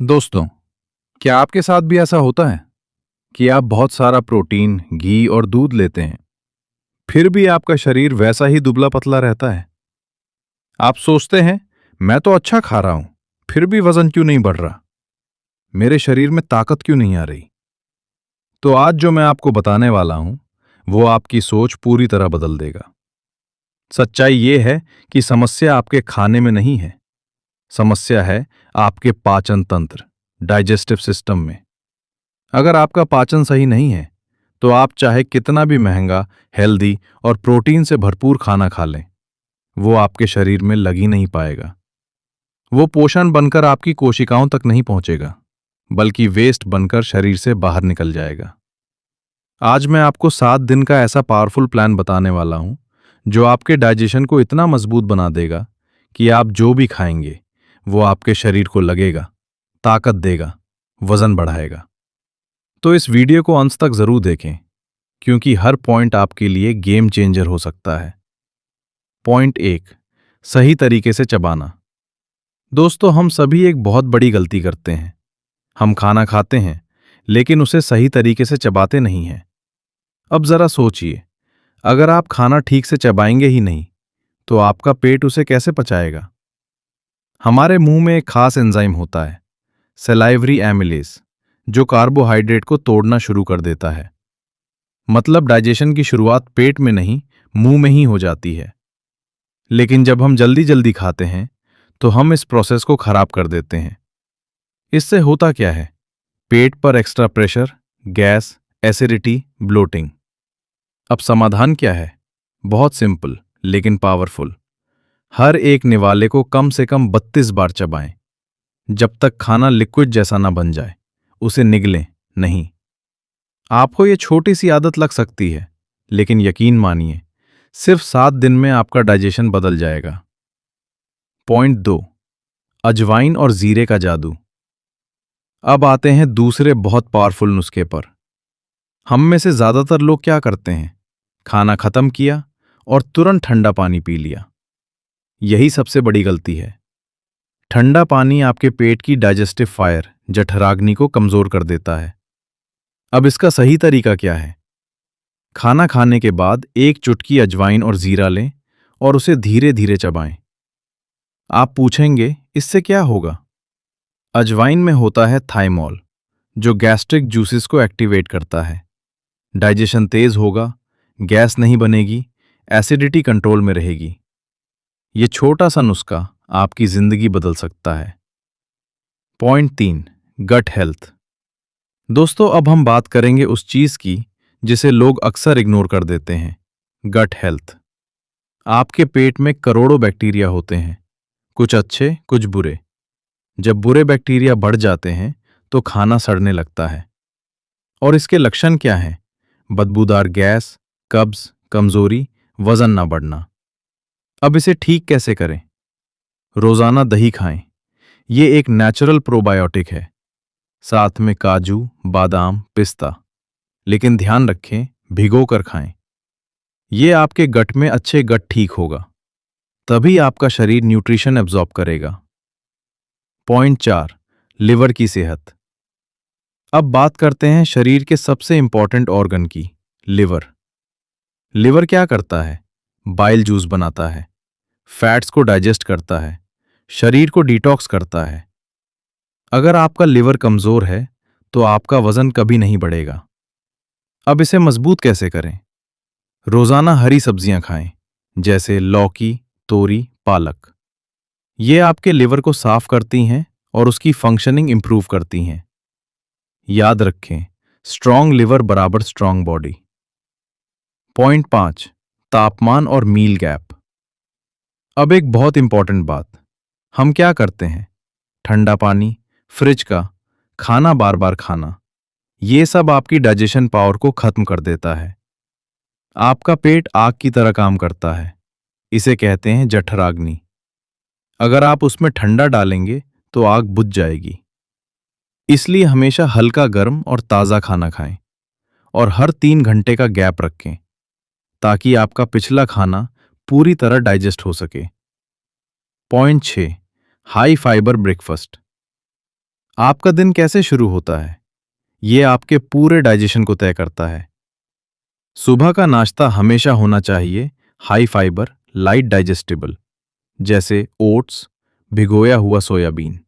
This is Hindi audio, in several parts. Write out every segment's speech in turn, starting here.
दोस्तों, क्या आपके साथ भी ऐसा होता है कि आप बहुत सारा प्रोटीन, घी और दूध लेते हैं, फिर भी आपका शरीर वैसा ही दुबला-पतला रहता है? आप सोचते हैं, मैं तो अच्छा खा रहा हूं, फिर भी वजन क्यों नहीं बढ़ रहा? मेरे शरीर में ताकत क्यों नहीं आ रही? तो आज जो मैं आपको बताने वाला हूं, वो आपकी सोच पूरी तरह बदल देगा। सच्चाई ये है कि समस्या आपके खाने में नहीं है, समस्या है आपके पाचन तंत्र, डाइजेस्टिव सिस्टम में। अगर आपका पाचन सही नहीं है, तो आप चाहे कितना भी महंगा, हेल्दी और प्रोटीन से भरपूर खाना खा लें, वो आपके शरीर में लग ही नहीं पाएगा। वो पोषण बनकर आपकी कोशिकाओं तक नहीं पहुंचेगा, बल्कि वेस्ट बनकर शरीर से बाहर निकल जाएगा। आज मैं आपको 7 दिन का ऐसा पावरफुल प्लान बताने वाला हूं, जो आपके डाइजेशन को इतना मजबूत बना देगा कि आप जो भी खाएंगे, वो आपके शरीर को लगेगा, ताकत देगा, वजन बढ़ाएगा। तो इस वीडियो को अंत तक जरूर देखें, क्योंकि हर पॉइंट आपके लिए गेम चेंजर हो सकता है। पॉइंट 1, सही तरीके से चबाना। दोस्तों, हम सभी एक बहुत बड़ी गलती करते हैं। हम खाना खाते हैं, लेकिन उसे सही तरीके से चबाते नहीं हैं। अब जरा सोचिए, अगर आप खाना ठीक से चबाएंगे ही नहीं, तो आपका पेट उसे कैसे पचाएगा? हमारे मुंह में एक खास एंजाइम होता है, सलाइवरी एमिलेज, जो कार्बोहाइड्रेट को तोड़ना शुरू कर देता है। मतलब डाइजेशन की शुरुआत पेट में नहीं, मुंह में ही हो जाती है। लेकिन जब हम जल्दी जल्दी खाते हैं, तो हम इस प्रोसेस को खराब कर देते हैं। इससे होता क्या है? पेट पर extra pressure, gas, acidity, bloating. अब समाधान क्या है? बहुत सिंपल लेकिन पावरफुल। हर एक निवाले को कम से कम 32 बार चबाएं, जब तक खाना लिक्विड जैसा ना बन जाए। उसे निगलें नहीं। आपको ये छोटी सी आदत लग सकती है, लेकिन यकीन मानिए, सिर्फ 7 दिन में आपका डाइजेशन बदल जाएगा। पॉइंट 2, अजवाइन और जीरे का जादू। अब आते हैं दूसरे बहुत पावरफुल नुस्खे पर। हम में से ज्यादातर लोग क्या करते हैं? खाना खत्म किया और तुरंत ठंडा पानी पी लिया। यही सबसे बड़ी गलती है। ठंडा पानी आपके पेट की डाइजेस्टिव फायर, जठराग्नि को कमजोर कर देता है। अब इसका सही तरीका क्या है? खाना खाने के बाद एक चुटकी अजवाइन और जीरा लें और उसे धीरे धीरे चबाएं। आप पूछेंगे, इससे क्या होगा? अजवाइन में होता है थाइमोल, जो गैस्ट्रिक जूसेस को एक्टिवेट करता है। डाइजेशन तेज होगा, गैस नहीं बनेगी, एसिडिटी कंट्रोल में रहेगी। ये छोटा सा नुस्खा आपकी जिंदगी बदल सकता है। Point 3, gut health. दोस्तों, अब हम बात करेंगे उस चीज की जिसे लोग अक्सर इग्नोर कर देते हैं, गट हेल्थ। आपके पेट में करोड़ों बैक्टीरिया होते हैं, कुछ अच्छे, कुछ बुरे। जब बुरे बैक्टीरिया बढ़ जाते हैं, तो खाना सड़ने लगता है। और इसके लक्षण क्या हैं? बदबूदार गैस, कब्ज, कमजोरी, वजन ना बढ़ना। अब इसे ठीक कैसे करें? रोजाना दही खाएं। ये एक नेचुरल प्रोबायोटिक है, साथ में काजू, बादाम, पिस्ता। लेकिन ध्यान रखें, भिगो कर खाएं। ये आपके गट में अच्छे गट ठीक होगा, तभी आपका शरीर न्यूट्रिशन एब्जॉर्ब करेगा। पॉइंट 4, लिवर की सेहत। अब बात करते हैं शरीर के सबसे इंपॉर्टेंट ऑर्गन की, लिवर। लिवर क्या करता है? बाइल जूस बनाता है, फैट्स को डाइजेस्ट करता है, शरीर को डिटॉक्स करता है। अगर आपका लिवर कमजोर है, तो आपका वजन कभी नहीं बढ़ेगा। अब इसे मजबूत कैसे करें? रोजाना हरी सब्जियां खाएं, जैसे लौकी, तोरी, पालक। ये आपके लिवर को साफ करती हैं और उसकी फंक्शनिंग इंप्रूव करती हैं। याद रखें, स्ट्रांग लिवर बराबर स्ट्रांग बॉडी। पॉइंट 5, तापमान और मील गैप। अब एक बहुत इंपॉर्टेंट बात। हम क्या करते हैं? ठंडा पानी, फ्रिज का, खाना बार बार खाना, ये सब आपकी डाइजेशन पावर को खत्म कर देता है। आपका पेट आग की तरह काम करता है, इसे कहते हैं जठराग्नि। अगर आप उसमें ठंडा डालेंगे, तो आग बुझ जाएगी। इसलिए हमेशा हल्का गर्म और ताज़ा खाना खाएं और हर 3 घंटे का गैप रखें, ताकि आपका पिछला खाना पूरी तरह डाइजेस्ट हो सके। Point 6, high fibre breakfast. आपका दिन कैसे शुरू होता है, ये आपके पूरे डाइजेशन को तय करता है। सुबह का नाश्ता हमेशा होना चाहिए हाई फाइबर, लाइट डाइजेस्टिबल, जैसे ओट्स, भिगोया हुआ सोयाबीन।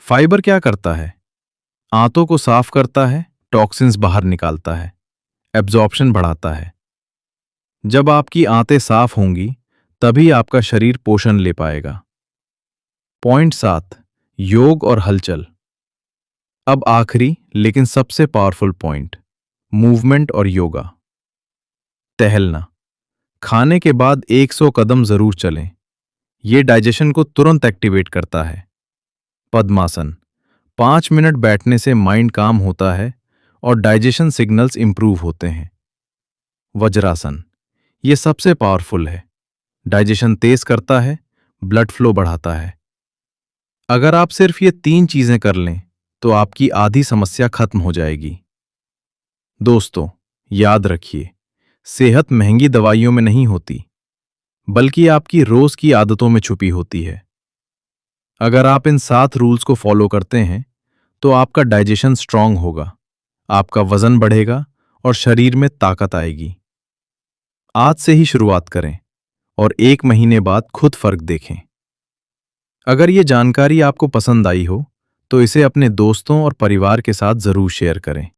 फाइबर क्या करता है? आंतों को साफ करता है, टॉक्सिन्स बाहर निकालता है, एब्जॉर्प्शन बढ़ाता है। जब आपकी आंतें साफ होंगी, तभी आपका शरीर पोषण ले पाएगा। पॉइंट 7, योग और हलचल। अब आखिरी लेकिन सबसे पावरफुल पॉइंट, मूवमेंट और योगा। टहलना। खाने के बाद 100 कदम जरूर चलें। यह डाइजेशन को तुरंत एक्टिवेट करता है। पद्मासन। 5 मिनट बैठने से माइंड काम होता है और डाइजेशन सिग्नल्स इंप्रूव होते हैं। वज्रासन। यह सबसे पावरफुल है। डाइजेशन तेज करता है, ब्लड फ्लो बढ़ाता है। अगर आप सिर्फ ये 3 चीजें कर लें, तो आपकी आधी समस्या खत्म हो जाएगी। दोस्तों, याद रखिए, सेहत महंगी दवाइयों में नहीं होती, बल्कि आपकी रोज की आदतों में छुपी होती है। अगर आप इन 7 रूल्स को फॉलो करते हैं, तो आपका डाइजेशन स्ट्रांग होगा, आपका वजन बढ़ेगा और शरीर में ताकत आएगी। आज से ही शुरुआत करें और 1 महीने बाद खुद फर्क देखें। अगर ये जानकारी आपको पसंद आई हो, तो इसे अपने दोस्तों और परिवार के साथ जरूर शेयर करें।